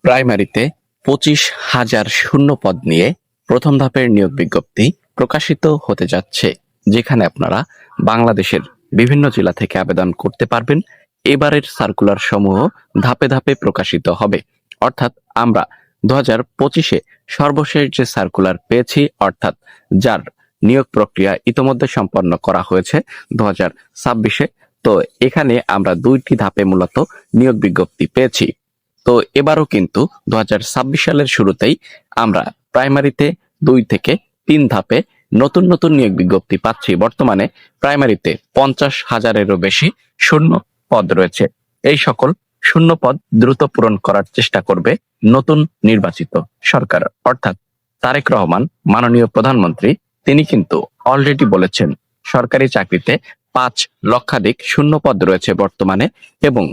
প্রাইমারিতে 25,000 শূন্য পদ নিয়ে প্রথম ধাপের নিয়োগ বিজ্ঞপ্তি প্রকাশিত হতে যাচ্ছে, যেখানে আপনারা বাংলাদেশের বিভিন্ন জেলা থেকে আবেদন করতে পারবেন। এবারের সার্কুলার সমূহ ধাপে ধাপে প্রকাশিত হবে, অর্থাৎ আমরা 2025-এ সর্বশেষ যে সার্কুলার পেয়েছি, অর্থাৎ যার নিয়োগ প্রক্রিয়া ইতোমধ্যে সম্পন্ন করা হয়েছে 2026-এ। তো এখানে আমরা 2টি ধাপে মূলত নিয়োগ বিজ্ঞপ্তি পেয়েছি। তো এবারও কিন্তু 2026 সালের শুরুতেই আমরা প্রাইমারিতে 2 থেকে 3 ধাপে নতুন নতুন নিয়োগ বিজ্ঞপ্তি পাচ্ছি। বর্তমানে প্রাইমারিতে 50,000-এরও বেশি শূন্য পদ রয়েছে। এই সকল শূন্য পদ দ্রুত পূরণ করার চেষ্টা করবে নতুন নির্বাচিত সরকার, অর্থাৎ তারেক রহমান মাননীয় প্রধানমন্ত্রী। তিনি কিন্তু অলরেডি বলেছেন সরকারি চাকরিতে 5 লক্ষাধিক শূন্য পদ রয়েছে বর্তমানে, এবং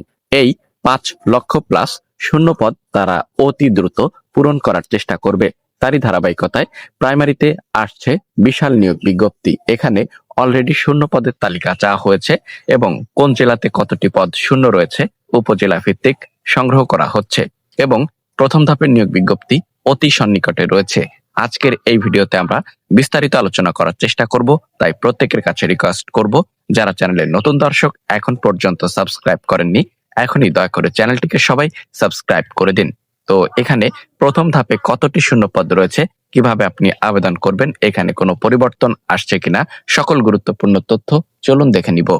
এই 5 লক্ষ প্লাস শূন্য পদ তারা অতি দ্রুত পূরণ করার চেষ্টা করবে। তারই ধারাবাহিকতায় প্রাইমারিতে আসছে বিশাল নিয়োগ বিজ্ঞপ্তি। এখানে অলরেডি শূন্য পদের তালিকা চাওয়া হয়েছে এবং কোন জেলাতে কতটি পদ শূন্য রয়েছে উপজেলা ভিত্তিক সংগ্রহ করা হচ্ছে, এবং প্রথম ধাপের নিয়োগ বিজ্ঞপ্তি অতি সন্নিকটে রয়েছে। আজকের এই ভিডিওতে আমরা বিস্তারিত আলোচনা করার চেষ্টা করব, তাই প্রত্যেকের কাছে রিকোয়েস্ট করব, যারা চ্যানেলের নতুন দর্শক এখন পর্যন্ত সাবস্ক্রাইব করেননি, এখনই দয়া করে চ্যানেলটিকে সবাই সাবস্ক্রাইব করে দিন। তো এখানে প্রথম ধাপে কতটি শূন্য পদ রয়েছে, কিভাবে আপনি আবেদন করবেন, এখানে কোনো পরিবর্তন আসছে কিনা, সকল গুরুত্বপূর্ণ তথ্য চলুন দেখে নিব।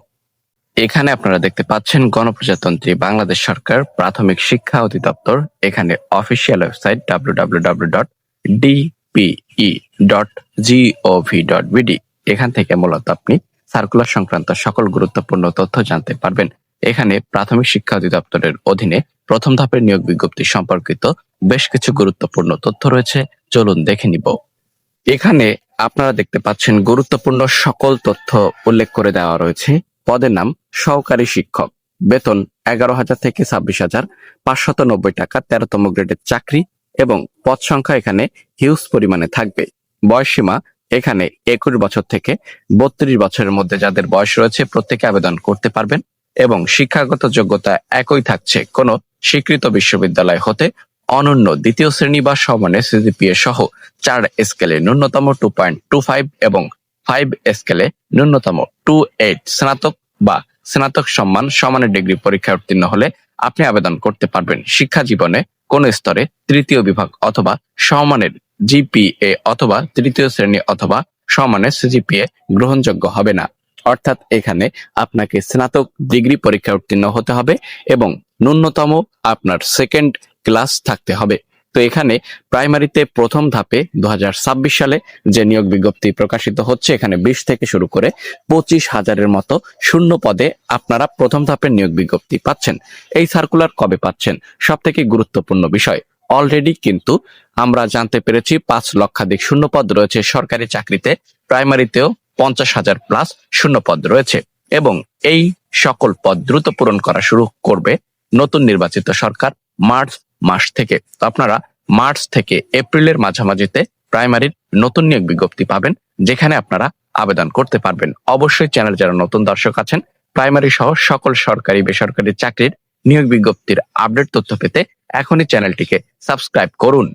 এখানে আপনারা দেখতে পাচ্ছেন গণপ্রজাতন্ত্রী বাংলাদেশ সরকার প্রাথমিক শিক্ষা অধিদপ্তর। এখানে অফিসিয়াল ওয়েবসাইট www.dpe.gov.bd। এখান থেকে মূলত আপনি সার্কুলার সংক্রান্ত সকল গুরুত্বপূর্ণ তথ্য জানতে পারবেন। এখানে প্রাথমিক শিক্ষা অধিদপ্তরের অধীনে প্রথম ধাপের নিয়োগ বিজ্ঞপ্তি সম্পর্কিত বেশ কিছু গুরুত্বপূর্ণ তথ্য রয়েছে, চলুন দেখে নিব। এখানে আপনারা দেখতে পাচ্ছেন গুরুত্বপূর্ণ সকল তথ্য উল্লেখ করে দেওয়া রয়েছে। পদের নাম সহকারী শিক্ষক, বেতন 11,000 থেকে 26,590 টাকা, 13তম গ্রেডের চাকরি, এবং পদ সংখ্যা এখানে হিউজ পরিমাণে থাকবে। বয়সসীমা এখানে 21 বছর থেকে 32 বছরের মধ্যে যাদের বয়স রয়েছে প্রত্যেকে আবেদন করতে পারবেন, এবং শিক্ষাগত যোগ্যতা একই থাকছে, কোনো স্বীকৃত বিশ্ববিদ্যালয় হতে অনন্য দ্বিতীয় শ্রেণী বা সমানের সিজিপিএ সহ 4 স্কেলে ন্যূনতম 2.25 এবং 5 স্কেলে ন্যূনতম 2.8 স্নাতক বা স্নাতক সমানের ডিগ্রি পরীক্ষায় উত্তীর্ণ হলে আপনি আবেদন করতে পারবেন। শিক্ষা জীবনে কোন স্তরে তৃতীয় বিভাগ অথবা সমানের জিপিএ অথবা তৃতীয় শ্রেণী অথবা সমানের সিজিপিএ গ্রহণযোগ্য হবে না, অর্থাৎ এখানে আপনাকে স্নাতক ডিগ্রি পরীক্ষায় উত্তীর্ণ হতে হবে এবং ন্যূনতম আপনার সেকেন্ড ক্লাস থাকতে হবে। তো এখানে প্রাইমারিতে প্রথম ধাপে 2026 সালে যে নিয়োগ বিজ্ঞপ্তি প্রকাশিত হচ্ছে, এখানে 20 থেকে শুরু করে 25,000-এর মতো শূন্য পদে আপনারা প্রথম ধাপের নিয়োগ বিজ্ঞপ্তি পাচ্ছেন। এই সার্কুলার কবে পাচ্ছেন, সব থেকে গুরুত্বপূর্ণ বিষয়, অলরেডি কিন্তু আমরা জানতে পেরেছি 5 লক্ষাধিক শূন্য পদ রয়েছে সরকারি চাকরিতে। প্রাইমারিতেও 50,000 প্লাস শূন্য পদ রয়েছে, এবং এই সকল পদ দ্রুত পূরণ করা শুরু করবে নতুন নির্বাচিত সরকার মার্চ মাস থেকে। তো আপনারা মার্চ থেকে এপ্রিলের মাঝামাঝিতে প্রাইমারির নতুন নিয়োগ বিজ্ঞপ্তি পাবেন, যেখানে আপনারা আবেদন করতে পারবেন। অবশ্যই চ্যানেল যারা নতুন দর্শক আছেন, প্রাইমারি সহ সকল সরকারি বেসরকারি চাকরির নিয়োগ বিজ্ঞপ্তির আপডেট তথ্য পেতে এখনই চ্যানেলটিকে সাবস্ক্রাইব করুন।